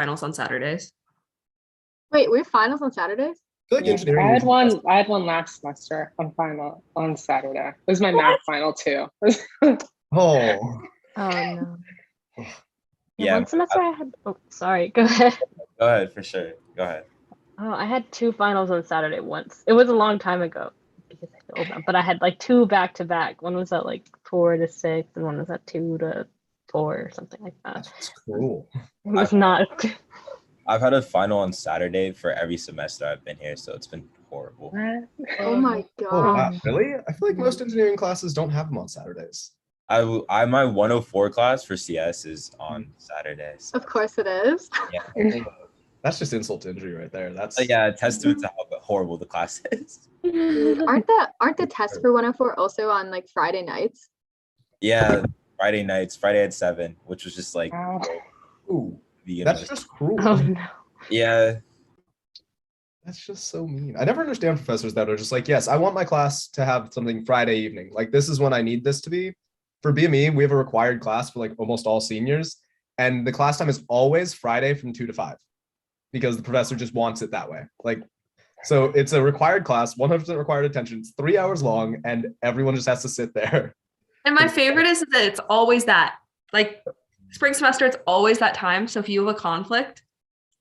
finals on Saturdays. Wait, we have finals on Saturdays? I feel like Yeah, engineering. I had one last semester on final on Saturday. It was my math final too. Oh. Oh no. Yeah, One semester I had. Oh, sorry. Go ahead. Go ahead, for sure. Go ahead. Oh, I had 2 finals on Saturday once. It was a long time ago because I feel old now, but I had like 2 back to back. One was at like 4 to 6, and one was at 2 to 4 or something like that. That's cruel. It was not. I've had a final on Saturday for every semester I've been here, so it's been horrible. Oh my Oh, wow. god. Really? I feel like most engineering classes don't have them on Saturdays. I my 104 class for CS is on Saturdays. Of course it is. Yeah. That's just insult to injury right there. That's Yeah, a testament to how horrible the class is. Aren't the tests for 104 also on like Friday nights? Yeah, Friday nights, Friday at 7, which was just like ooh, the that's university. just cruel. Oh no. Yeah. That's just so mean. I never understand professors that are just like, yes, I want my class to have something Friday evening. Like, this is when I need this to be. For BME, we have a required class for like almost all seniors. And the class time is always Friday from 2 to 5 because the professor just wants it that way. Like, so it's a required class, 100% required attention. It's 3 hours long and everyone just has to sit there. And my favorite is that it's always that. Like spring semester, it's always that time. So if you have a conflict,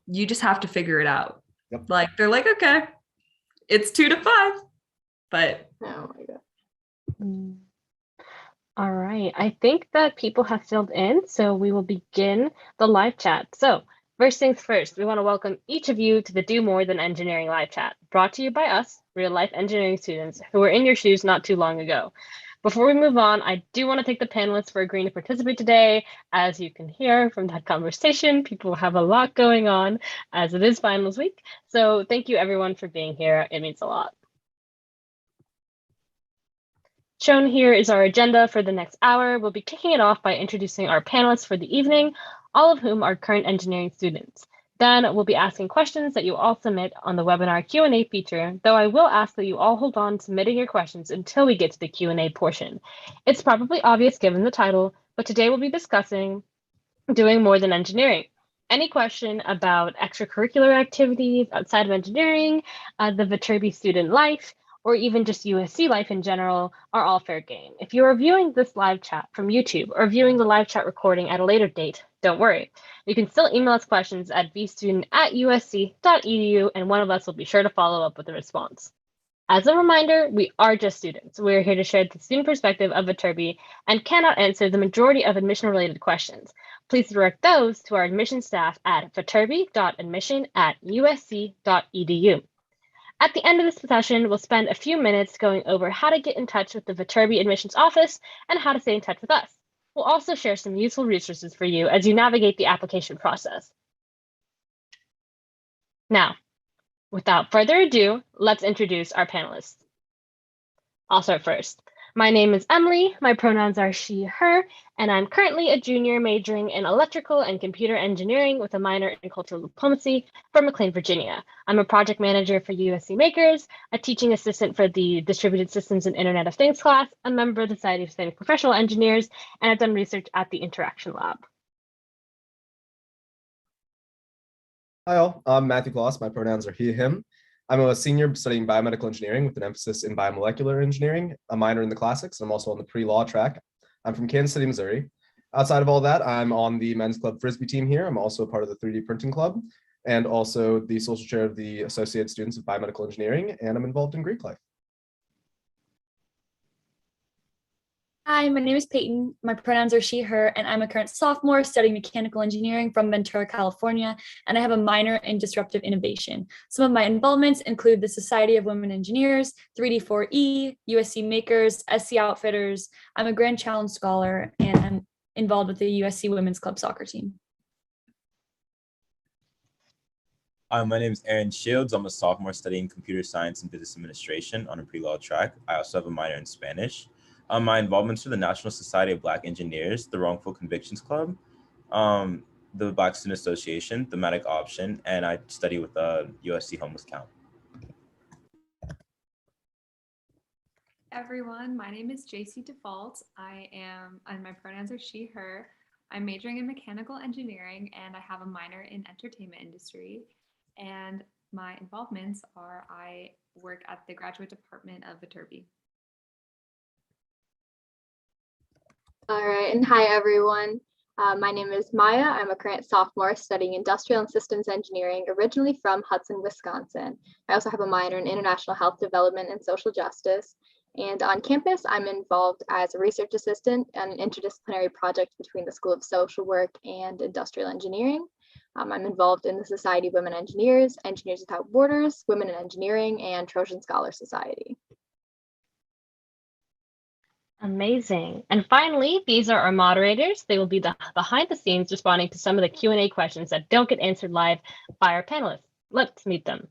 you just have to figure it out. Yep. Like they're like, okay, it's 2 to 5. But Oh my god. All right. I think that people have filled in, so we will begin the live chat. So first things first, we want to welcome each of you to the Do More Than Engineering live chat, brought to you by us, real life engineering students who were in your shoes not too long ago. Before we move on, I do want to thank the panelists for agreeing to participate today. As you can hear from that conversation, people have a lot going on as it is finals week. So thank you everyone for being here. It means a lot. Shown here is our agenda for the next hour. We'll be kicking it off by introducing our panelists for the evening, all of whom are current engineering students. Then we'll be asking questions that you all submit on the webinar Q&A feature, though I will ask that you all hold on submitting your questions until we get to the Q&A portion. It's probably obvious given the title, but today we'll be discussing doing more than engineering. Any question about extracurricular activities outside of engineering, the Viterbi student life, or even just USC life in general are all fair game. If you are viewing this live chat from YouTube or viewing the live chat recording at a later date, don't worry. You can still email us questions at vstudent@usc.edu and one of us will be sure to follow up with a response. As a reminder, we are just students. We're here to share the student perspective of Viterbi and cannot answer the majority of admission-related questions. Please direct those to our admission staff at viterbi.admission@usc.edu. At the end of this session, we'll spend a few minutes going over how to get in touch with the Viterbi admissions office and how to stay in touch with us. We'll also share some useful resources for you as you navigate the application process. Now, without further ado, let's introduce our panelists. I'll start first. My name is Emily, my pronouns are she, her, and I'm currently a junior majoring in electrical and computer engineering with a minor in cultural diplomacy from McLean, Virginia. I'm a project manager for USC Makers, a teaching assistant for the Distributed Systems and Internet of Things class, a member of the Society of Hispanic Professional Engineers, and I've done research at the Interaction Lab. Hi all, I'm Matthew Kloss. My pronouns are he, him. I'm a senior studying biomedical engineering with an emphasis in biomolecular engineering, a minor in the classics, and I'm also on the pre-law track. I'm from Kansas City, Missouri. Outside of all that, I'm on the men's club Frisbee team here. I'm also a part of the 3D printing club and also the social chair of the Associated Students of Biomedical Engineering, and I'm involved in Greek life. Hi, my name is Peyton. My pronouns are she, her, and I'm a current sophomore studying mechanical engineering from Ventura, California, and I have a minor in disruptive innovation. Some of my involvements include the Society of Women Engineers, 3D4E, USC Makers, SC Outfitters. I'm a Grand Challenge scholar, and I'm involved with the USC Women's Club soccer team. Hi, my name is Aaron Shields. I'm a sophomore studying computer science and business administration on a pre-law track. I also have a minor in Spanish. My involvements are the National Society of Black Engineers, the Wrongful Convictions Club, the Black Student Association, Thematic Option, and I study with the USC Homeless Count. Everyone, my name is JC Default. And my pronouns are she, her. I'm majoring in mechanical engineering and I have a minor in entertainment industry. And my involvements are I work at the graduate department of Viterbi. All right, and hi everyone. My name is Maya. I'm a current sophomore studying industrial and systems engineering, originally from Hudson, Wisconsin. I also have a minor in international health development and social justice. And on campus, I'm involved as a research assistant on an interdisciplinary project between the School of Social Work and Industrial Engineering. I'm involved in the Society of Women Engineers, Engineers Without Borders, Women in Engineering, and Trojan Scholar Society. Amazing. And finally, these are our moderators. They will be the behind the scenes responding to some of the Q&A questions that don't get answered live by our panelists. Let's meet them.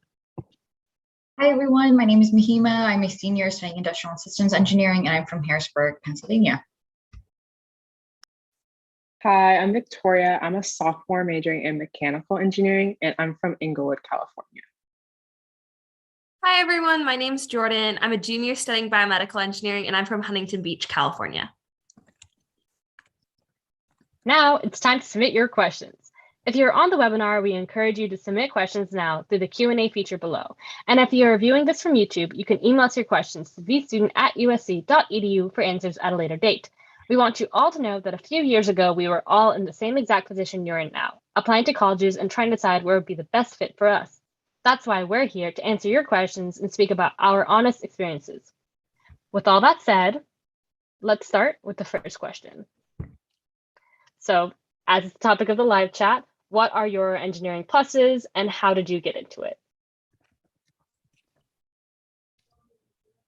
Hi, everyone. My name is Mahima. I'm a senior studying industrial and systems engineering, and I'm from Harrisburg, Pennsylvania. Hi, I'm Victoria. I'm a sophomore majoring in mechanical engineering, and I'm from Inglewood, California. Hi, everyone. My name's Jordan. I'm a junior studying biomedical engineering, and I'm from Huntington Beach, California. Now it's time to submit your questions. If you're on the webinar, we encourage you to submit questions now through the Q&A feature below. And if you're viewing this from YouTube, you can email us your questions to vstudent@usc.edu for answers at a later date. We want you all to know that a few years ago, we were all in the same exact position you're in now, applying to colleges and trying to decide where would be the best fit for us. That's why we're here to answer your questions and speak about our honest experiences. With all that said, let's start with the first question. So, as it's the topic of the live chat, what are your engineering pluses and how did you get into it?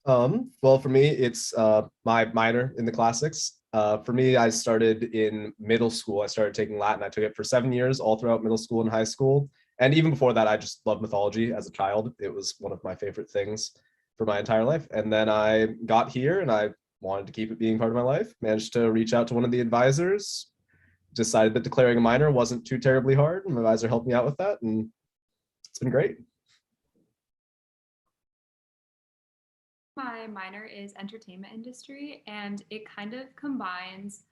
Well, for me, it's my minor in the classics. For me, I started in middle school. I started taking Latin. I took it for 7 years, all throughout middle school and high school. And even before that, I just loved mythology as a child. It was one of my favorite things for my entire life. And then I got here and I wanted to keep it being part of my life. Managed to reach out to one of the advisors, decided that declaring a minor wasn't too terribly hard. And my advisor helped me out with that. And it's been great. My minor is entertainment industry, and it kind of combines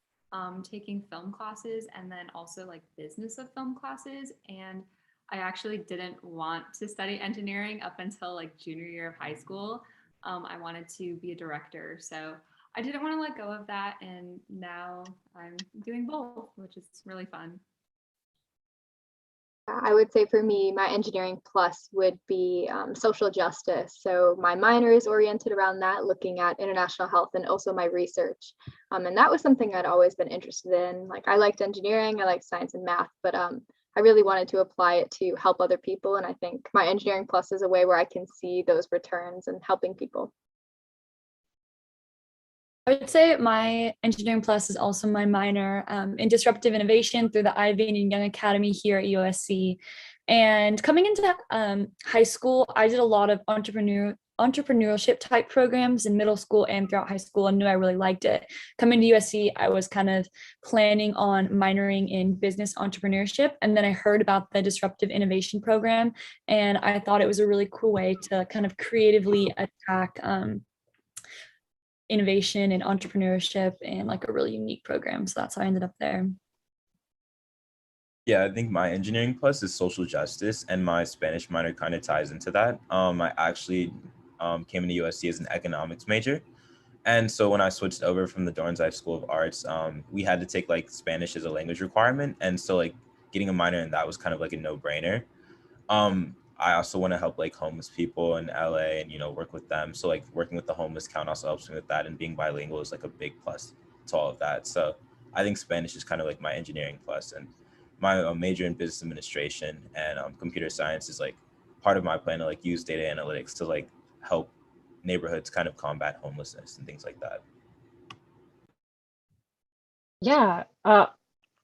taking film classes and then also like business of film classes. And I actually didn't want to study engineering up until like junior year of high school. I wanted to be a director, so I didn't want to let go of that. And now I'm doing both, which is really fun. I would say for me, my engineering plus would be social justice. So my minor is oriented around that, looking at international health and also my research. And that was something I'd always been interested in. Like I liked engineering, I liked science and math, but I really wanted to apply it to help other people. And I think my engineering plus is a way where I can see those returns and helping people. I would say my engineering plus is also my minor in disruptive innovation through the Ivy and Young Academy here at USC. And coming into high school, I did a lot of entrepreneurship type programs in middle school and throughout high school and knew I really liked it. Coming to USC, I was kind of planning on minoring in business entrepreneurship. And then I heard about the disruptive innovation program. And I thought it was a really cool way to kind of creatively attack innovation and entrepreneurship and like a really unique program. So that's how I ended up there. Yeah, I think my engineering plus is social justice, and my Spanish minor kind of ties into that. I actually came into USC as an economics major. And so when I switched over from the Dornsife School of Arts, we had to take like Spanish as a language requirement. And so like getting a minor in that was kind of like a no-brainer. I also want to help like homeless people in LA and, you know, work with them. So like working with the homeless count also helps me with that. And being bilingual is like a big plus to all of that. So I think Spanish is kind of like my engineering plus, and my major in business administration and computer science is like part of my plan to like use data analytics to like help neighborhoods kind of combat homelessness and things like that. Yeah,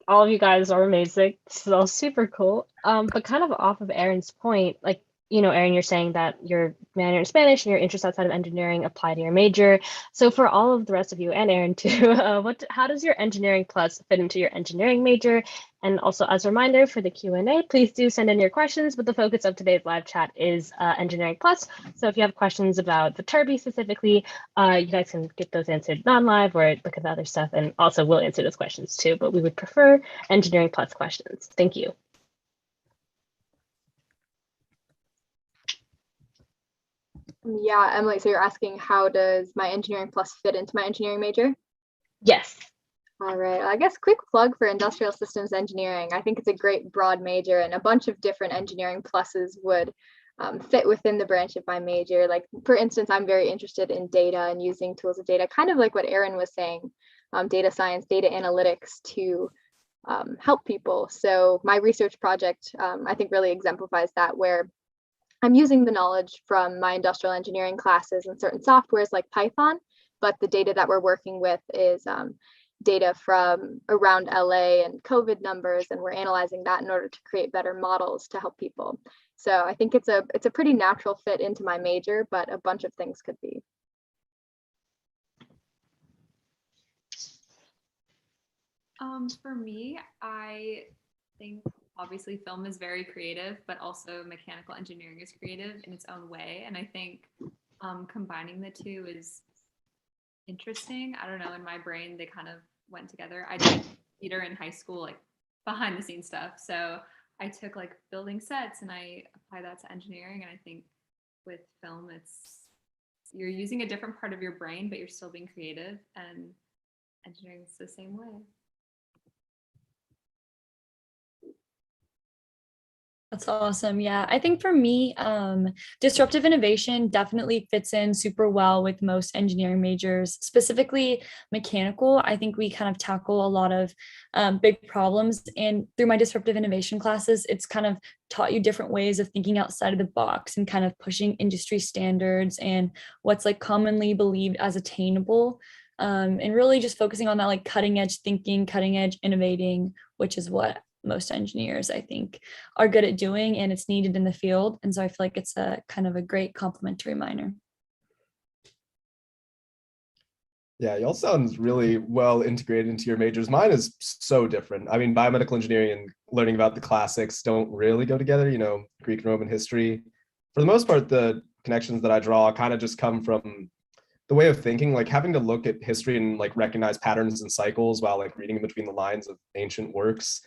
all of you guys are amazing. So super cool. But kind of off of Aaron's point, like Erin, you're saying that your minor in Spanish and your interests outside of engineering apply to your major. So for all of the rest of you and Erin too, how does your engineering plus fit into your engineering major? And also as a reminder for the Q&A, please do send in your questions, but the focus of today's live chat is engineering plus. So if you have questions about Viterbi specifically, you guys can get those answered non-live or look at the other stuff, and also we'll answer those questions too, but we would prefer engineering plus questions. Thank you. Yeah, Emily, so you're asking how does my engineering plus fit into my engineering major? Yes. All right, I guess quick plug for industrial systems engineering. I think it's a great broad major, and a bunch of different engineering pluses would fit within the branch of my major. Like, for instance, I'm very interested in data and using tools of data, kind of like what Erin was saying, data science, data analytics to help people. So my research project, I think, really exemplifies that, where I'm using the knowledge from my industrial engineering classes and certain softwares like Python, but the data that we're working with is data from around LA and COVID numbers, and we're analyzing that in order to create better models to help people. So I think it's a pretty natural fit into my major, but a bunch of things could be. For me, I think obviously film is very creative, but also mechanical engineering is creative in its own way. And I think combining the two is interesting. I don't know, in my brain, they kind of went together. I did theater in high school, like behind the scenes stuff. So I took like building sets and I apply that to engineering. And I think with film, you're using a different part of your brain, but you're still being creative, and engineering is the same way. That's awesome. Yeah, I think for me, disruptive innovation definitely fits in super well with most engineering majors, specifically mechanical. I think we kind of tackle a lot of big problems. And through my disruptive innovation classes, it's kind of taught you different ways of thinking outside of the box and kind of pushing industry standards and what's like commonly believed as attainable. And really just focusing on that like cutting edge thinking, cutting edge innovating, which is what most engineers I think are good at doing, and it's needed in the field. And so I feel like it's a kind of a great complementary minor. Yeah, y'all sound really well integrated into your majors. Mine is so different. I mean, biomedical engineering and learning about the classics don't really go together, Greek and Roman history. For the most part, the connections that I draw kind of just come from the way of thinking, like having to look at history and like recognize patterns and cycles while like reading in between the lines of ancient works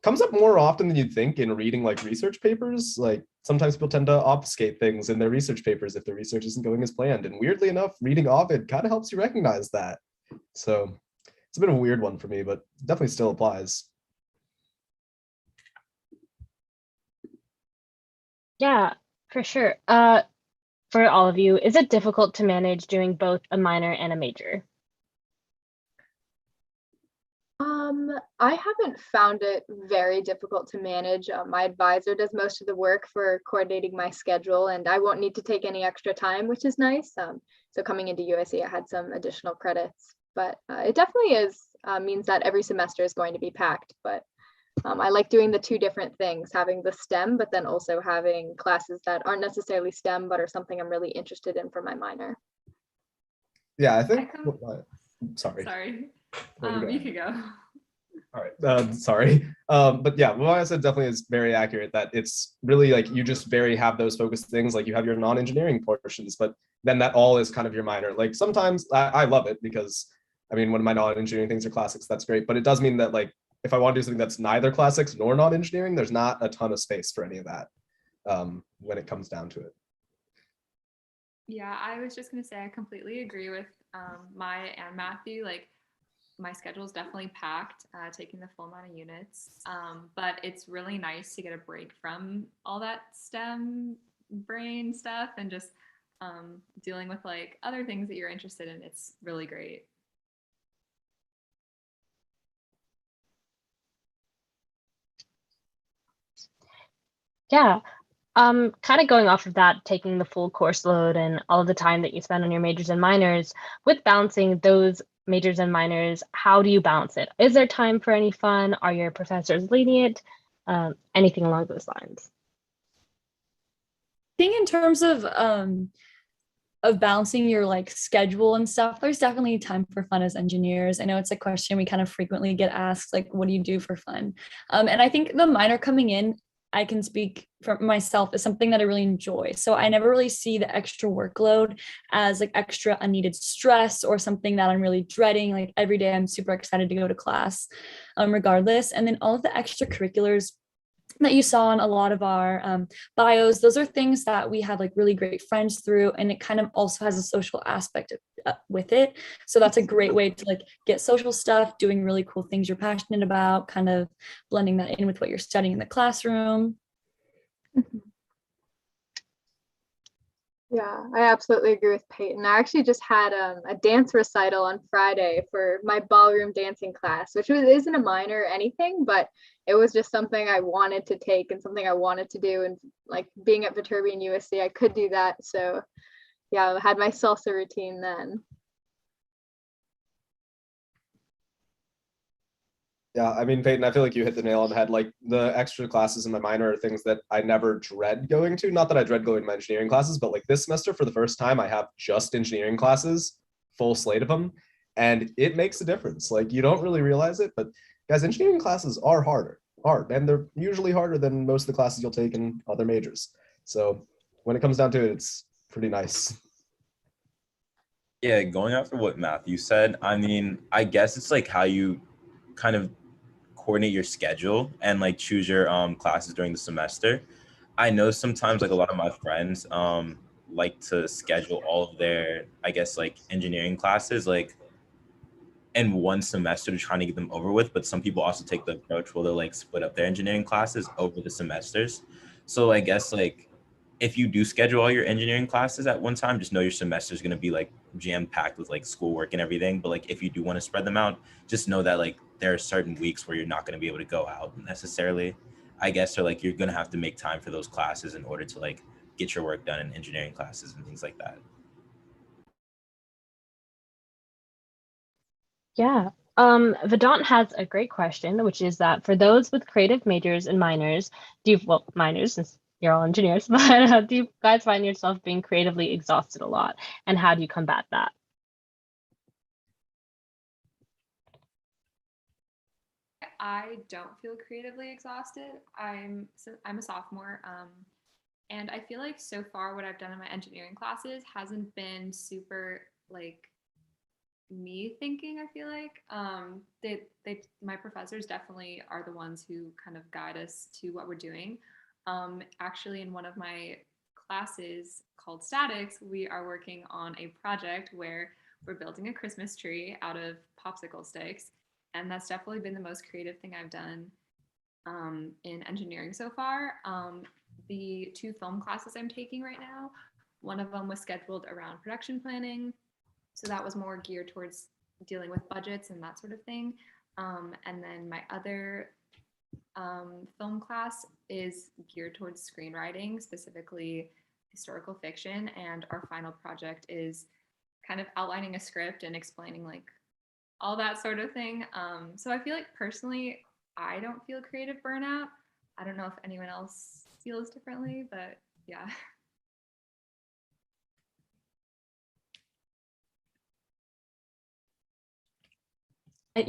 comes up more often than you'd think in reading like research papers. Like sometimes people tend to obfuscate things in their research papers if their research isn't going as planned. And weirdly enough, reading Ovid kind of helps you recognize that. So it's a bit of a weird one for me, but definitely still applies. Yeah, for sure. For all of you, is it difficult to manage doing both a minor and a major? I haven't found it very difficult to manage. My advisor does most of the work for coordinating my schedule, and I won't need to take any extra time, which is nice. So coming into USC, I had some additional credits, but it definitely means that every semester is going to be packed. But I like doing the two different things, having the STEM, but then also having classes that aren't necessarily STEM, but are something I'm really interested in for my minor. Yeah, I think. Sorry. You can go. All right, sorry. But yeah, what I said definitely is very accurate, that it's really like you just have those focused things, like you have your non-engineering portions, but then that all is kind of your minor. Like sometimes I love it because, I mean, one of my non-engineering things are classics, that's great. But it does mean that like, if I want to do something that's neither classics nor non-engineering, there's not a ton of space for any of that when it comes down to it. Yeah, I was just going to say, I completely agree with Maya and Matthew. Like, my schedule is definitely packed, taking the full amount of units, but it's really nice to get a break from all that STEM brain stuff and just dealing with like other things that you're interested in. It's really great. Yeah, kind of going off of that, taking the full course load and all of the time that you spend on your majors and minors, with balancing those majors and minors, how do you balance it? Is there time for any fun? Are your professors lenient? Anything along those lines? think in terms of balancing your like schedule and stuff, there's definitely time for fun as engineers. I know it's a question we kind of frequently get asked, like, what do you do for fun? And I think the minor coming in, I can speak for myself, is something that I really enjoy. So I never really see the extra workload as like extra unneeded stress or something that I'm really dreading. Like every day I'm super excited to go to class, regardless. And then all of the extracurriculars that you saw in a lot of our bios, those are things that we have like really great friends through, and it kind of also has a social aspect with it. So that's a great way to like get social stuff, doing really cool things you're passionate about, kind of blending that in with what you're studying in the classroom. Yeah, I absolutely agree with Peyton. I actually just had a dance recital on Friday for my ballroom dancing class, which isn't a minor or anything, but it was just something I wanted to take and something I wanted to do. And like being at Viterbi and USC, I could do that. So yeah, I had my salsa routine then. Yeah, I mean, Peyton, I feel like you hit the nail on the head. Like the extra classes in my minor are things that I never dread going to. Not that I dread going to my engineering classes, but like this semester for the first time, I have just engineering classes, full slate of them, and it makes a difference. Like you don't really realize it, but guys, engineering classes are hard, and they're usually harder than most of the classes you'll take in other majors. So when it comes down to it, it's pretty nice. Yeah, going after what Matthew said, I mean, I guess it's like how you kind of coordinate your schedule and like choose your classes during the semester. I know sometimes like a lot of my friends like to schedule all of their, I guess, like engineering classes like in one semester to try to get them over with, but some people also take the approach where they'll like split up their engineering classes over the semesters. So I guess like if you do schedule all your engineering classes at one time, just know your semester is going to be like jam packed with like schoolwork and everything. But like if you do want to spread them out, just know that like there are certain weeks where you're not going to be able to go out necessarily, I guess, or like you're going to have to make time for those classes in order to like get your work done in engineering classes and things like that. Yeah. Vedant has a great question, which is that for those with creative majors and minors, minors, since you're all engineers, but do you guys find yourself being creatively exhausted a lot? And how do you combat that? I don't feel creatively exhausted. I'm a sophomore, and I feel like so far what I've done in my engineering classes hasn't been super like me thinking. I feel like my professors definitely are the ones who kind of guide us to what we're doing. Actually, in one of my classes called statics, we are working on a project where we're building a Christmas tree out of popsicle sticks, and that's definitely been the most creative thing I've done in engineering so far. The 2 film classes I'm taking right now, one of them was scheduled around production planning, so that was more geared towards dealing with budgets and that sort of thing. And then my other film class is geared towards screenwriting, specifically historical fiction. And our final project is kind of outlining a script and explaining like all that sort of thing. So I feel like personally, I don't feel creative burnout. I don't know if anyone else feels differently, but yeah.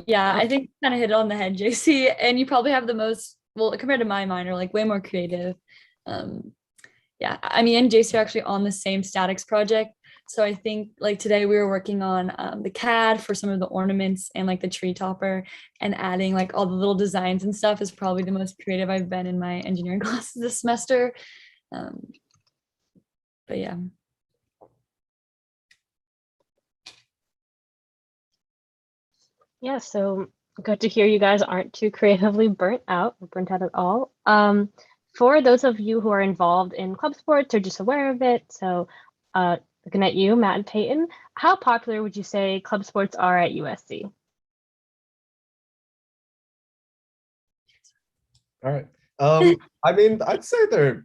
Yeah, I think you kind of hit it on the head, JC. And you probably have the most, well, compared to my minor, like way more creative. Yeah, I mean, and JC are actually on the same statics project. So I think like today we were working on the CAD for some of the ornaments and like the tree topper, and adding like all the little designs and stuff is probably the most creative I've been in my engineering classes this semester. But yeah. Yeah, so good to hear you guys aren't too creatively burnt out at all. For those of you who are involved in club sports or just aware of it, so looking at you, Matt and Peyton, how popular would you say club sports are at USC? All right. I mean, I'd say this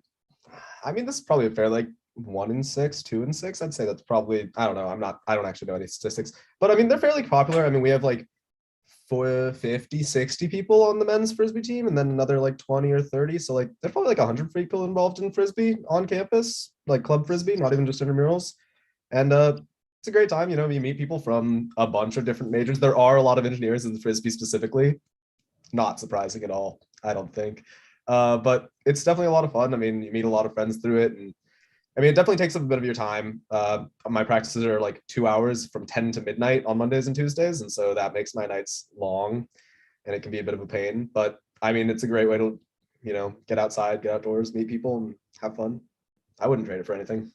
is probably fair, like 1 in 6, 2 in 6. I'd say that's probably, I don't know. I don't actually know any statistics, but I mean, they're fairly popular. I mean, we have like for 50, 60 people on the men's Frisbee team, and then another like 20 or 30. So like there's probably like 100 people involved in Frisbee on campus, like club Frisbee, not even just intramurals. And it's a great time, you know, you meet people from a bunch of different majors. There are a lot of engineers in the Frisbee specifically. Not surprising at all, I don't think. But it's definitely a lot of fun. I mean, you meet a lot of friends through it, and I mean, it definitely takes up a bit of your time. My practices are like 2 hours from 10 to midnight on Mondays and Tuesdays. And so that makes my nights long and it can be a bit of a pain. But I mean, it's a great way to, you know, get outside, get outdoors, meet people and have fun. I wouldn't trade it for anything.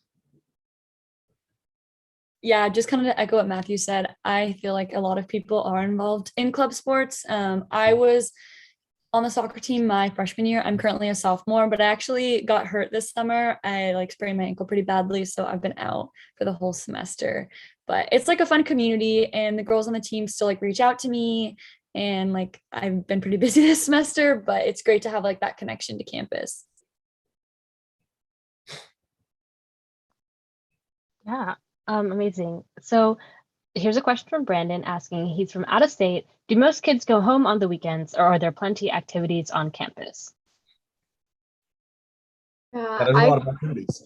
Yeah, just kind of to echo what Matthew said, I feel like a lot of people are involved in club sports. I was on the soccer team my freshman year. I'm currently a sophomore, but I actually got hurt this summer. I like sprained my ankle pretty badly, so I've been out for the whole semester. But it's like a fun community, and the girls on the team still like reach out to me, and like I've been pretty busy this semester, but it's great to have like that connection to campus. Yeah, amazing. So here's a question from Brandon asking, he's from out of state. Do most kids go home on the weekends, or are there plenty activities on campus? There's a lot of activities.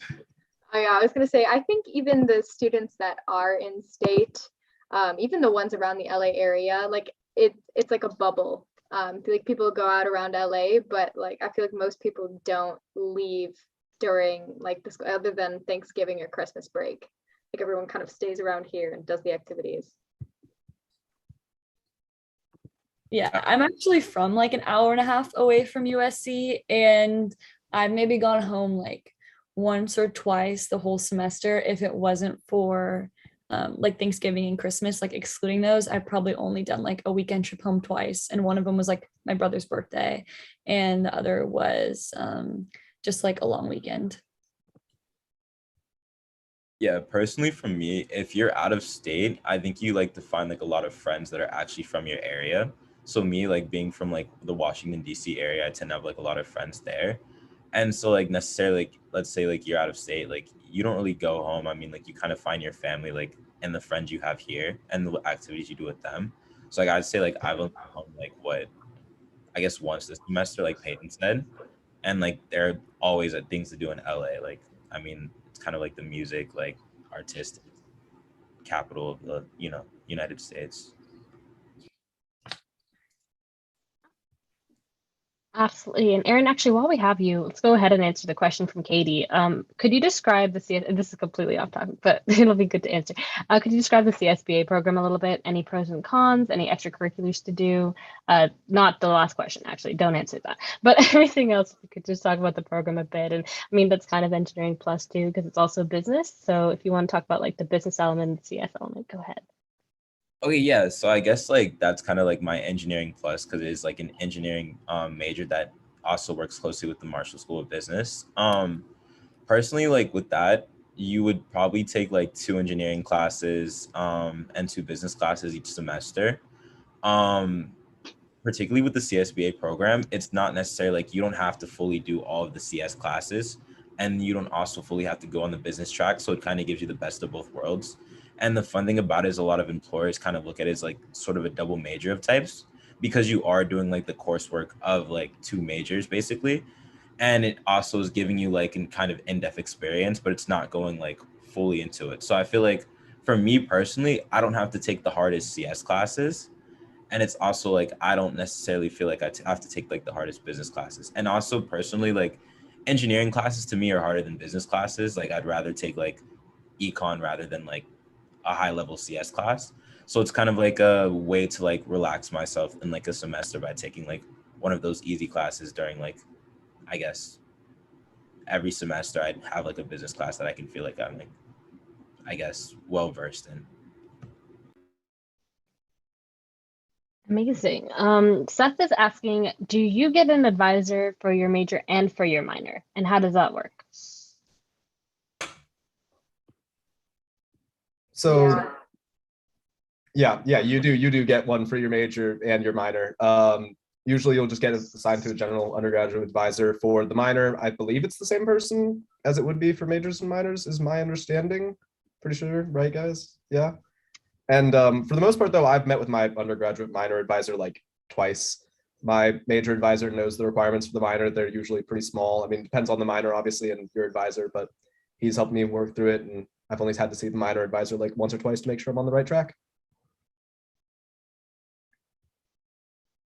Oh yeah, I was gonna say, I think even the students that are in state, even the ones around the LA area, like it's like a bubble. Like people go out around LA, but like I feel like most people don't leave during like this other than Thanksgiving or Christmas break. Like everyone kind of stays around here and does the activities. Yeah, I'm actually from like an hour and a half away from USC, and I've maybe gone home like once or twice the whole semester. If it wasn't for like Thanksgiving and Christmas, like excluding those, I've probably only done like a weekend trip home twice. And one of them was like my brother's birthday, and the other was just like a long weekend. Yeah, personally for me, if you're out of state, I think you like to find like a lot of friends that are actually from your area. So me, like being from like the Washington, D.C. area, I tend to have like a lot of friends there. And so like necessarily, like, let's say like you're out of state, like you don't really go home. I mean, like you kind of find your family like and the friends you have here and the activities you do with them. So like I'd say like I've only gone home like what, I guess once this semester, like Peyton said. And like there are always things to do in LA. Like, I mean, it's kind of like the music, like artistic capital of the, you know, United States. Absolutely. And Erin, actually, while we have you, let's go ahead and answer the question from Katie. Could you describe the CS, this is completely off topic, but it'll be good to answer. Could you describe the CSBA program a little bit? Any pros and cons, any extracurriculars to do? Not the last question, actually, don't answer that. But everything else, we could just talk about the program a bit. And I mean, that's kind of engineering plus too, because it's also business. So if you want to talk about like the business element and the CS element, go ahead. Okay, yeah. So I guess like that's kind of like my engineering plus because it is like an engineering major that also works closely with the Marshall School of Business. Personally, like with that, you would probably take like 2 engineering classes and 2 business classes each semester. Particularly with the CSBA program, it's not necessarily like you don't have to fully do all of the CS classes, and you don't also fully have to go on the business track. So it kind of gives you the best of both worlds. And the fun thing about it is a lot of employers kind of look at it as like sort of a double major of types because you are doing like the coursework of like 2 majors basically. And it also is giving you like an kind of in-depth experience, but it's not going like fully into it. So I feel like for me personally, I don't have to take the hardest CS classes. And it's also like, I don't necessarily feel like have to take like the hardest business classes. And also personally, like engineering classes to me are harder than business classes. Like I'd rather take like econ rather than like a high level CS class. So it's kind of like a way to like relax myself in like a semester by taking like one of those easy classes during like, I guess every semester I'd have like a business class that I can feel like I'm like, I guess, well versed in. Amazing. Seth is asking, do you get an advisor for your major and for your minor? And how does that work? So yeah, you do get one for your major and your minor. Usually you'll just get assigned to a general undergraduate advisor. For the minor, I believe it's the same person as it would be for majors and minors, is my understanding. Pretty sure, right, guys? Yeah. And for the most part, though, I've met with my undergraduate minor advisor like twice. My major advisor knows the requirements for the minor. They're usually pretty small. I mean, it depends on the minor, obviously, and your advisor, but he's helped me work through it. And I've only had to see the minor advisor like once or twice to make sure I'm on the right track.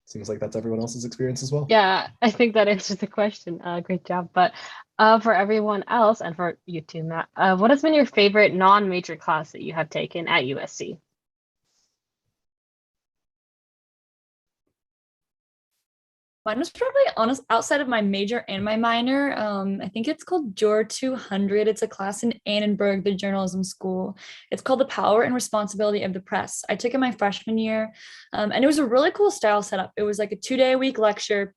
Seems like that's everyone else's experience as well. Yeah, I think that answers the question. Great job. But for everyone else and for you too, Matt, what has been your favorite non-major class that you have taken at USC? Mine was probably honest outside of my major and my minor. I think it's called JOR 200. It's a class in Annenberg, the journalism school. It's called The Power and Responsibility of the Press. I took it my freshman year, and it was a really cool style setup. It was like a 2-day-a-week lecture.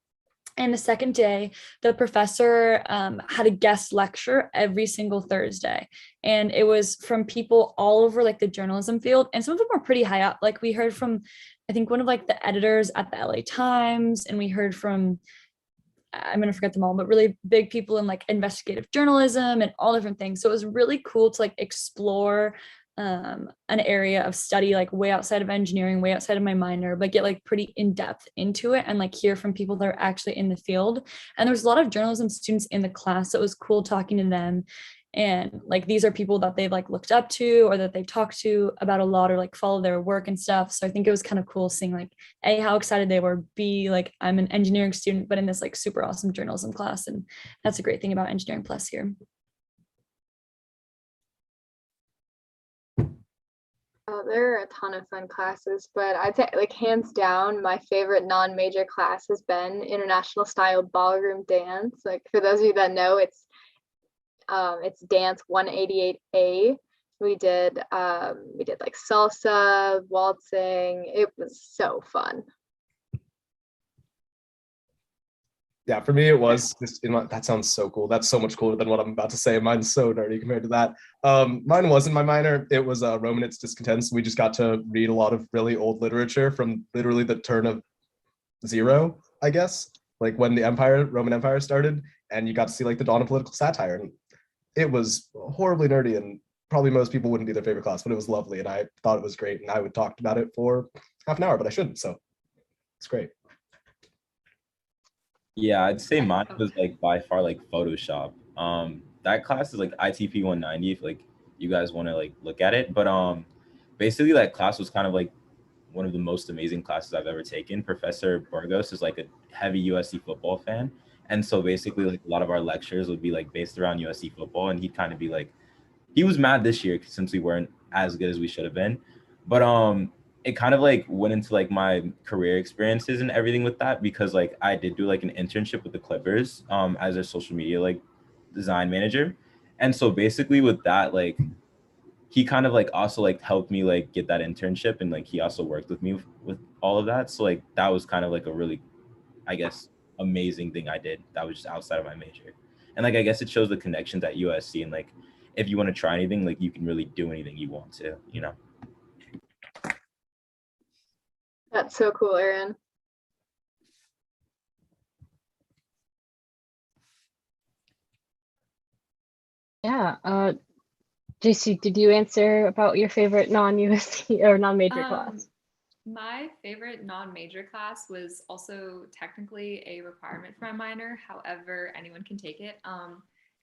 And the second day, the professor had a guest lecture every single Thursday. And it was from people all over like the journalism field. And some of them were pretty high up. Like we heard from, I think one of like the editors at the LA Times, and we heard from, I'm going to forget them all, but really big people in like investigative journalism and all different things. So it was really cool to like explore an area of study like way outside of engineering, way outside of my minor, but get like pretty in depth into it and like hear from people that are actually in the field. And there's a lot of journalism students in the class, so it was cool talking to them. And like these are people that they've like looked up to or that they've talked to about a lot or like follow their work and stuff. So I think it was kind of cool seeing like A, how excited they were, B, like I'm an engineering student but in this like super awesome journalism class. And that's a great thing about Engineering Plus here. There are a ton of fun classes, but I'd say like hands down, my favorite non-major class has been International Style Ballroom Dance. Like for those of you that know, it's dance 188A. We did like salsa, waltzing. It was so fun. Yeah, for me, it was just that sounds so cool. That's so much cooler than what I'm about to say. Mine's so nerdy compared to that. Mine wasn't my minor. It was Rome and its discontents. We just got to read a lot of really old literature from literally the turn of zero, I guess, like when the Roman Empire started, and you got to see like the dawn of political satire. And it was horribly nerdy, and probably most people wouldn't be their favorite class, but it was lovely, and I thought it was great, and I would talk about it for half an hour, but I shouldn't, so it's great. Yeah, I'd say mine was like by far like Photoshop. That class is like ITP 190 if like you guys want to like look at it. But basically that class was kind of like one of the most amazing classes I've ever taken. Professor Burgos is like a heavy USC football fan. And so basically like a lot of our lectures would be like based around USC football, and he'd kind of be like, he was mad this year since we weren't as good as we should have been. But it kind of like went into like my career experiences and everything with that, because like I did do like an internship with the Clippers as their social media like design manager. And so basically with that, like he kind of like also like helped me like get that internship, and like he also worked with me with all of that. So like that was kind of like a really, I guess, amazing thing I did that was just outside of my major. And like I guess it shows the connections at USC, and like if you want to try anything, like you can really do anything you want to, you know. That's so cool, Aaron. Yeah. JC, did you answer about your favorite non-USC or non-major class? My favorite non-major class was also technically a requirement for my minor. However, anyone can take it.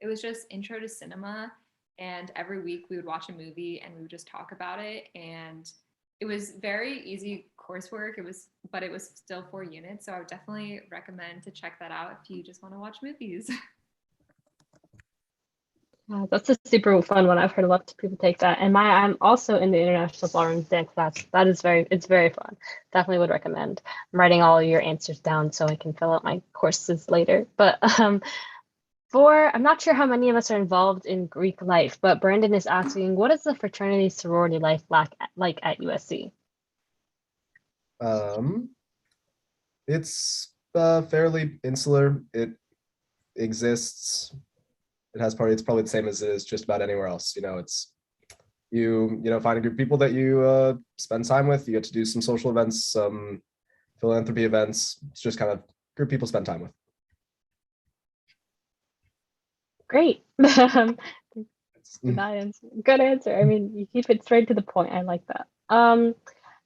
It was just Intro to Cinema, and every week we would watch a movie and we would just talk about it. And it was very easy coursework. But it was still 4 units. So I would definitely recommend to check that out if you just want to watch movies. That's a super fun one. I've heard a lot of people take that. And I'm also in the International Ballroom Dance class. It's very fun. Definitely would recommend. I'm writing all your answers down so I can fill out my courses later. But I'm not sure how many of us are involved in Greek life, but Brandon is asking, what is the fraternity sorority life like at USC? It's fairly insular. It exists. It's probably the same as it is just about anywhere else. You know, it's you find a group of people that you spend time with. You get to do some social events, some philanthropy events. It's just kind of a group of people spend time with. Great. Good answer. I mean, you keep it straight to the point. I like that.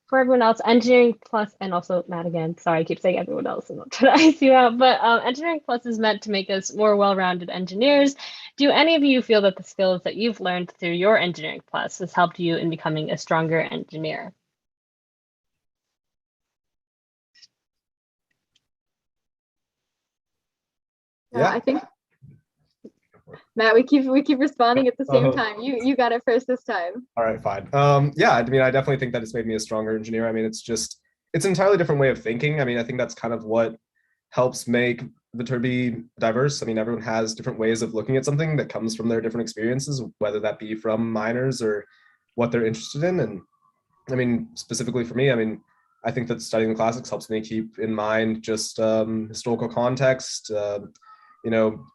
For everyone else, Engineering Plus, and also Matt again, sorry, I keep saying everyone else and not trying to ice you out, but Engineering Plus is meant to make us more well-rounded engineers. Do any of you feel that the skills that you've learned through your Engineering Plus has helped you in becoming a stronger engineer? Yeah. I think Matt, we keep responding at the same time. You got it first this time. All right, fine. Yeah, I mean, I definitely think that it's made me a stronger engineer. I mean, it's an entirely different way of thinking. I mean, I think that's kind of what helps make Viterbi diverse. I mean, everyone has different ways of looking at something that comes from their different experiences, whether that be from minors or what they're interested in. And I mean, specifically for me, I mean, I think that studying the classics helps me keep in mind just historical context, you know,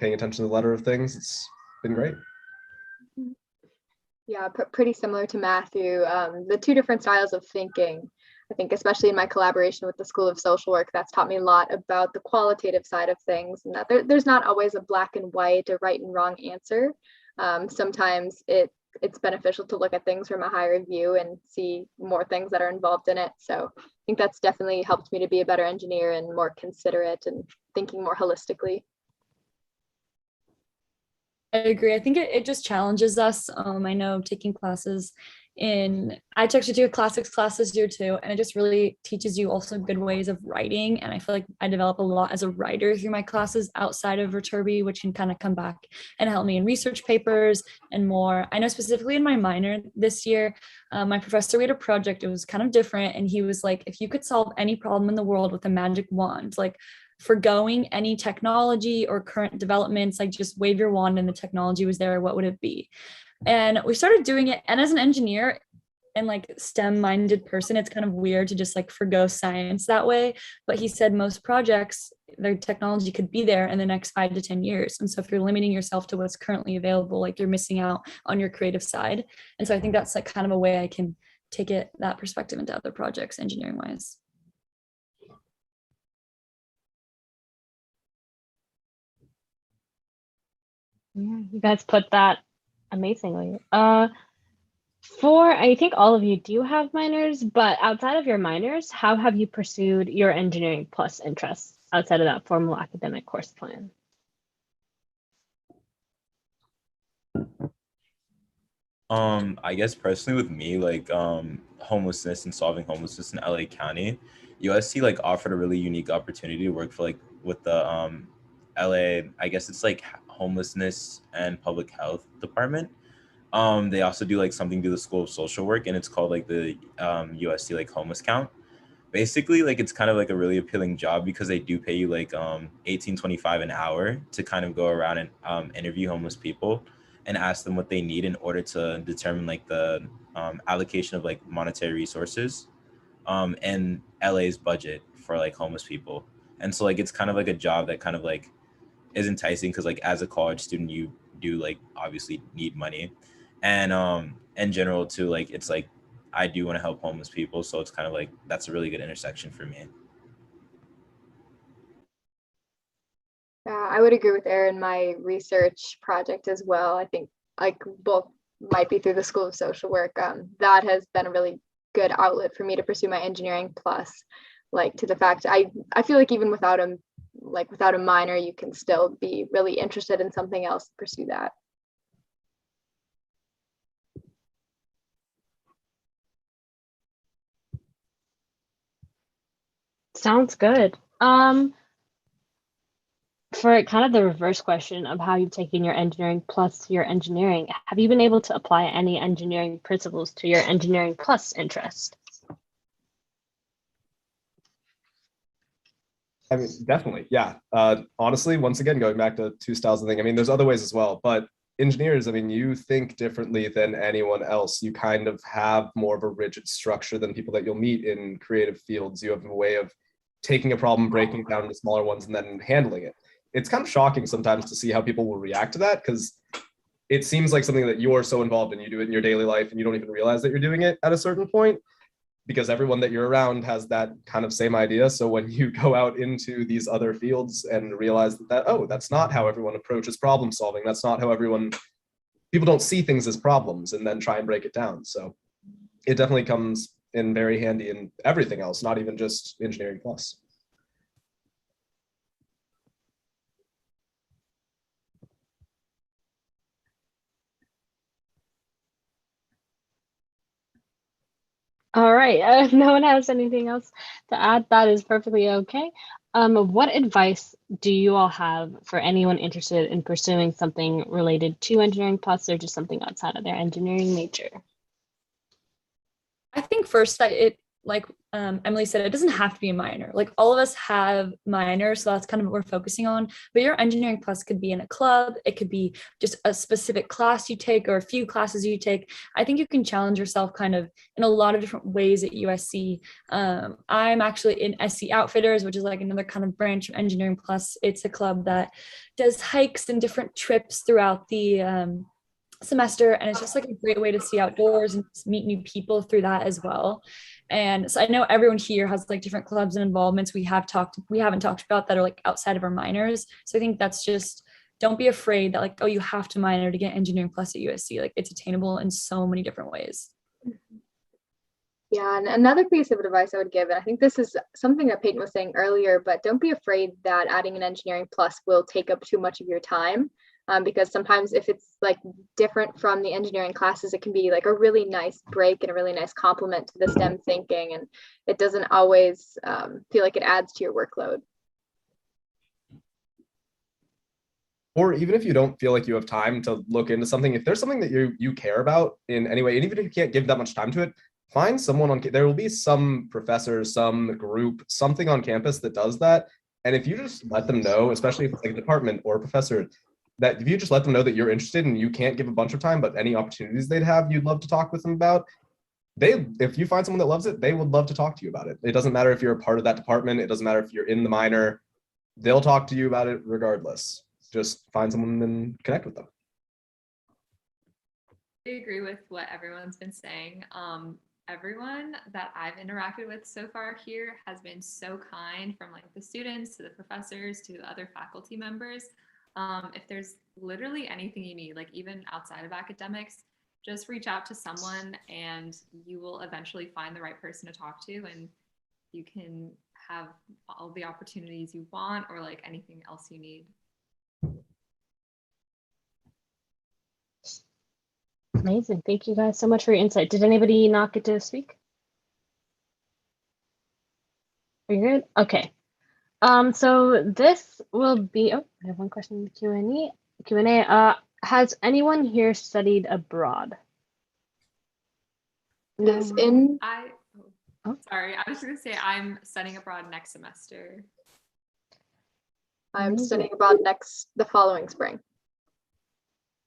paying attention to the letter of things. It's been great. Yeah, pretty similar to Matthew. The two different styles of thinking, I think, especially in my collaboration with the School of Social Work, that's taught me a lot about the qualitative side of things, and that there's not always a black and white or right and wrong answer. Sometimes it's beneficial to look at things from a higher view and see more things that are involved in it. So I think that's definitely helped me to be a better engineer and more considerate and thinking more holistically. I agree. I think it just challenges us. I know taking classes I actually do a classics class this year too, and it just really teaches you also good ways of writing. And I feel like I develop a lot as a writer through my classes outside of Viterbi, which can kind of come back and help me in research papers and more. I know specifically in my minor this year, my professor, we had a project. It was kind of different, and he was like, if you could solve any problem in the world with a magic wand, like forgoing any technology or current developments, like just wave your wand and the technology was there, what would it be? And we started doing it. And as an engineer and like STEM minded person, it's kind of weird to just like forgo science that way. But he said most projects, their technology could be there in the next 5 to 10 years. And so if you're limiting yourself to what's currently available, like you're missing out on your creative side. And so I think that's like kind of a way I can take that perspective into other projects, engineering wise. Yeah, you guys put that amazingly. For, I think all of you do have minors, but outside of your minors, how have you pursued your Engineering Plus interests outside of that formal academic course plan? I guess personally with me, like homelessness and solving homelessness in LA County, USC like offered a really unique opportunity to work for like with the LA, I guess it's like homelessness and public health department. They also do like something to the School of Social Work, and it's called like the USC like homeless count. Basically, like it's kind of like a really appealing job because they do pay you like $18.25 an hour to kind of go around and interview homeless people and ask them what they need in order to determine like the allocation of like monetary resources and LA's budget for like homeless people. And so like it's kind of like a job that kind of like is enticing because like as a college student you do like obviously need money, and in general too, like it's like I do want to help homeless people, so it's kind of like that's a really good intersection for me. I would agree with Aaron. My research project as well, I think like both might be through the School of Social Work. That has been a really good outlet for me to pursue my engineering plus, like to the fact I feel like even without a minor, you can still be really interested in something else, pursue that. Sounds good. For kind of the reverse question of how you've taken your engineering plus to your engineering, have you been able to apply any engineering principles to your engineering plus interest? I mean, definitely, yeah. Honestly, once again, going back to two styles of thing, I mean, there's other ways as well, but engineers, I mean, you think differently than anyone else. You kind of have more of a rigid structure than people that you'll meet in creative fields. You have a way of taking a problem, breaking it down into smaller ones, and then handling it. It's kind of shocking sometimes to see how people will react to that, because it seems like something that you're so involved in, you do it in your daily life and you don't even realize that you're doing it at a certain point, because everyone that you're around has that kind of same idea. So when you go out into these other fields and realize that, oh, that's not how everyone approaches problem solving. That's not how people don't see things as problems and then try and break it down. So it definitely comes in very handy in everything else, not even just engineering plus. All right. If no one has anything else to add, that is perfectly okay. What advice do you all have for anyone interested in pursuing something related to engineering plus or just something outside of their engineering major? I think first that like Emily said, it doesn't have to be a minor. Like all of us have minors, so that's kind of what we're focusing on. But your engineering plus could be in a club. It could be just a specific class you take or a few classes you take. I think you can challenge yourself kind of in a lot of different ways at USC. I'm actually in SC Outfitters, which is like another kind of branch of engineering plus. It's a club that does hikes and different trips throughout the semester, and it's just like a great way to see outdoors and meet new people through that as well. And so I know everyone here has like different clubs and involvements we haven't talked about that are like outside of our minors. So I think that's just, don't be afraid that like, oh, you have to minor to get engineering plus at USC. Like it's attainable in so many different ways. Yeah, and another piece of advice I would give, and I think this is something that Peyton was saying earlier, but don't be afraid that adding an engineering plus will take up too much of your time. Because sometimes if it's like different from the engineering classes, it can be like a really nice break and a really nice complement to the STEM thinking, and it doesn't always feel like it adds to your workload. Or even if you don't feel like you have time to look into something, if there's something that you care about in any way, and even if you can't give that much time to it, find someone on, there will be some professor, some group, something on campus that does that. And if you just let them know, especially if it's like a department or a professor, that if you just let them know that you're interested and you can't give a bunch of time, but any opportunities they'd have, you'd love to talk with them about, if you find someone that loves it, they would love to talk to you about it. It doesn't matter if you're a part of that department. It doesn't matter if you're in the minor. They'll talk to you about it regardless. Just find someone and connect with them. I agree with what everyone's been saying. Everyone that I've interacted with so far here has been so kind, from like the students to the professors to the other faculty members. If there's literally anything you need, like even outside of academics, just reach out to someone and you will eventually find the right person to talk to, and you can have all the opportunities you want or like anything else you need. Amazing. Thank you guys so much for your insight. Did anybody not get to speak? Are you good? Okay. So this will be, oh, I have one question in the Q&A. Has anyone here studied abroad? No. Sorry, I was just gonna say I'm studying abroad next semester. I'm studying abroad the following spring.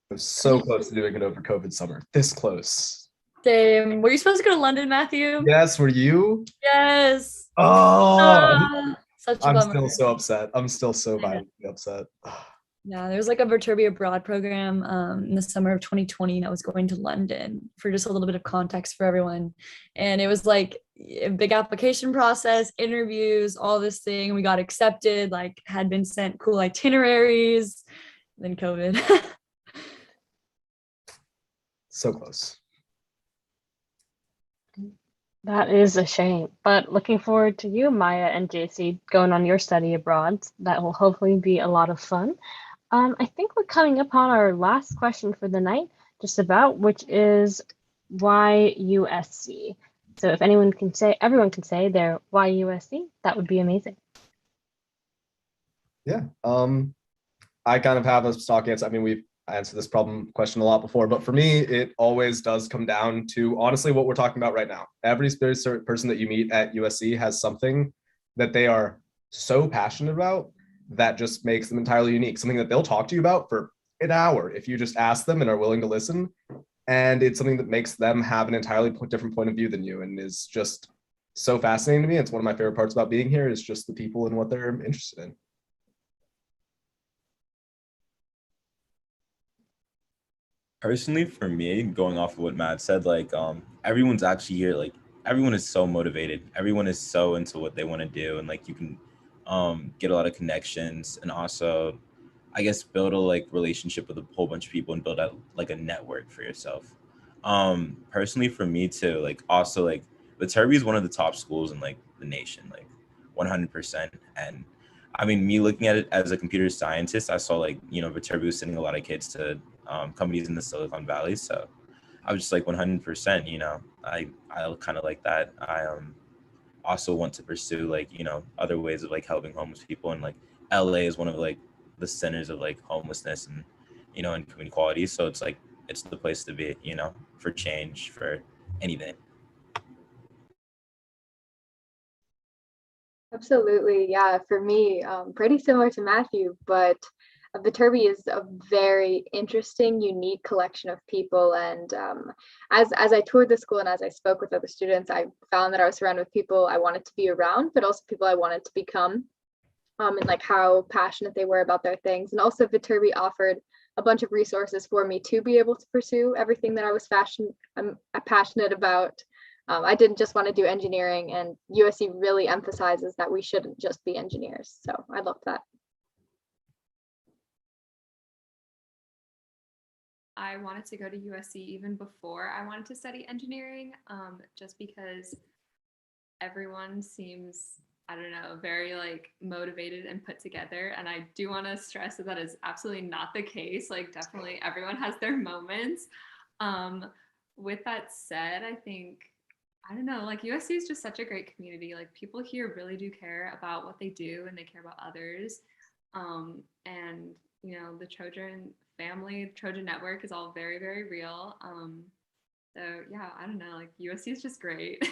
I was so close to doing it over COVID summer. This close. Same. Were you supposed to go to London, Matthew? Yes, were you? Yes. Oh, Such a I'm bummer. still so upset. I'm still so violently upset. Yeah, there's like a Viterbi abroad program in the summer of 2020, and I was going to London for just a little bit of context for everyone. And it was like a big application process, interviews, all this thing. We got accepted, like had been sent cool itineraries, then COVID. So close. That is a shame, but looking forward to you, Maya and JC, going on your study abroad. That will hopefully be a lot of fun. I think we're coming upon our last question for the night, just about, which is why USC? So if everyone can say their why USC, that would be amazing. Yeah. I kind of have a stock answer. I mean, we've answered this question a lot before, but for me, it always does come down to honestly what we're talking about right now. Every person that you meet at USC has something that they are so passionate about that just makes them entirely unique, something that they'll talk to you about for an hour if you just ask them and are willing to listen. And it's something that makes them have an entirely different point of view than you, and is just so fascinating to me. It's one of my favorite parts about being here, is just the people and what they're interested in. Personally, for me, going off of what Matt said, like everyone's actually here, like everyone is so motivated, everyone is so into what they want to do, and like you can get a lot of connections, and also I guess build a like relationship with a whole bunch of people and build out like a network for yourself. Personally for me too, like also like Viterbi is one of the top schools in like the nation, like 100%. And I mean, me looking at it as a computer scientist, I saw like, you know, Viterbi was sending a lot of kids to companies in the Silicon Valley. So I was just like 100%, you know, I kind of like that. I also want to pursue like, you know, other ways of like helping homeless people. And like LA is one of like the centers of like homelessness and, you know, and inequality. So it's like, it's the place to be, you know, for change, for anything. Absolutely. Yeah, for me, pretty similar to Matthew, but Viterbi is a very interesting, unique collection of people. And as I toured the school and as I spoke with other students, I found that I was surrounded with people I wanted to be around, but also people I wanted to become, and like how passionate they were about their things. And also Viterbi offered a bunch of resources for me to be able to pursue everything that I was passionate about. I didn't just want to do engineering, and USC really emphasizes that we shouldn't just be engineers. So I love that. I wanted to go to USC even before I wanted to study engineering, just because everyone seems, I don't know, very like motivated and put together. And I do want to stress that that is absolutely not the case. Like definitely everyone has their moments. With that said, I think, I don't know, like USC is just such a great community. Like people here really do care about what they do and they care about others. And you know, the Trojan family, Trojan network is all very, very real. So yeah, I don't know, like USC is just great.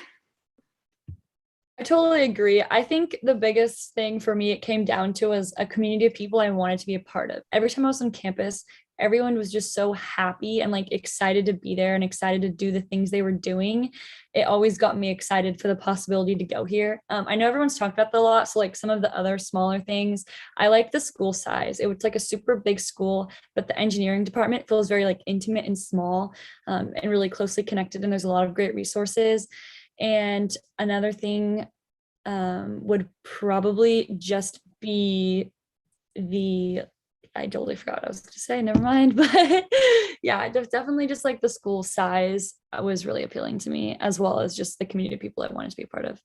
I totally agree. I think the biggest thing for me, it came down to was a community of people I wanted to be a part of. Every time I was on campus, everyone was just so happy and like excited to be there and excited to do the things they were doing. It always got me excited for the possibility to go here. I know everyone's talked about that a lot. So like some of the other smaller things, I like the school size. It was like a super big school, but the engineering department feels very like intimate and small, and really closely connected. And there's a lot of great resources. And another thing would probably just be I totally forgot what I was going to say, never mind. But yeah, definitely just like the school size was really appealing to me, as well as just the community of people I wanted to be a part of.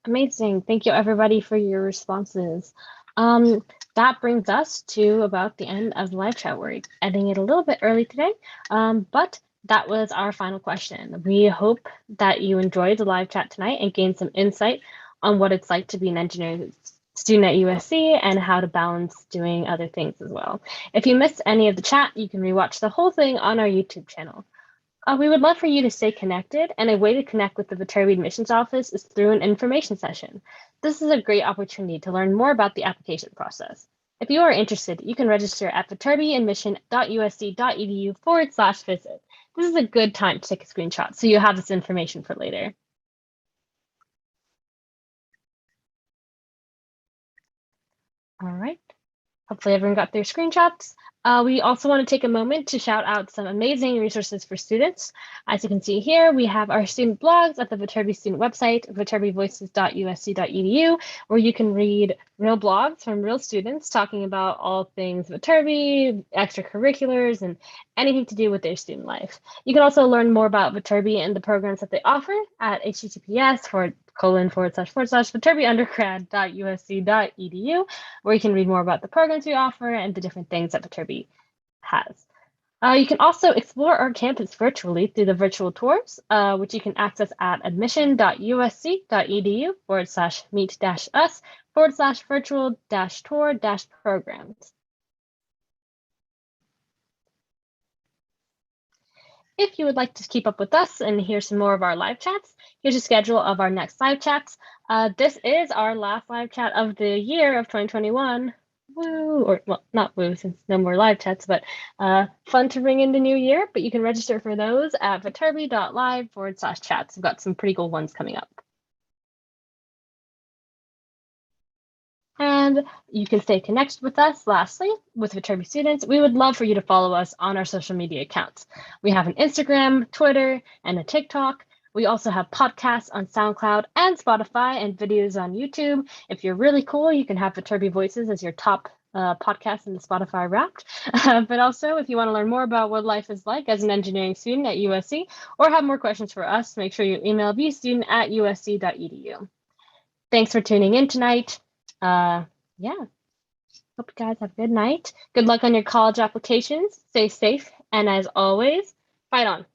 Amazing. Thank you, everybody, for your responses. That brings us to about the end of the live chat. We're ending it a little bit early today, but that was our final question. We hope that you enjoyed the live chat tonight and gained some insight on what it's like to be an engineering student at USC and how to balance doing other things as well. If you missed any of the chat, you can rewatch the whole thing on our YouTube channel. We would love for you to stay connected, and a way to connect with the Viterbi Admissions Office is through an information session. This is a great opportunity to learn more about the application process. If you are interested, you can register at viterbiadmission.usc.edu/visit. This is a good time to take a screenshot so you have this information for later. All right. Hopefully everyone got their screenshots. We also want to take a moment to shout out some amazing resources for students. As you can see here, we have our student blogs at the Viterbi student website, viterbivoices.usc.edu, where you can read real blogs from real students talking about all things Viterbi, extracurriculars, and anything to do with their student life. You can also learn more about Viterbi and the programs that they offer at https://viterbiundergrad.usc.edu, where you can read more about the programs we offer and the different things that Viterbi has. You can also explore our campus virtually through the virtual tours, which you can access at admission.usc.edu/meet-us/virtual-tour-programs. If you would like to keep up with us and hear some more of our live chats, here's a schedule of our next live chats. This is our last live chat of the year of 2021. Woo, or well, not woo since no more live chats, but fun to bring in the new year. But you can register for those at viterbi.live/chats. We've got some pretty cool ones coming up. And you can stay connected with us. Lastly, with Viterbi students, we would love for you to follow us on our social media accounts. We have an Instagram, Twitter, and a TikTok. We also have podcasts on SoundCloud and Spotify and videos on YouTube. If you're really cool, you can have Viterbi Voices as your top podcast and the Spotify Wrapped. But also, if you want to learn more about what life is like as an engineering student at USC or have more questions for us, make sure you email vstudent@usc.edu. Thanks for tuning in tonight. Yeah. Hope you guys have a good night. Good luck on your college applications. Stay safe. And as always, fight on.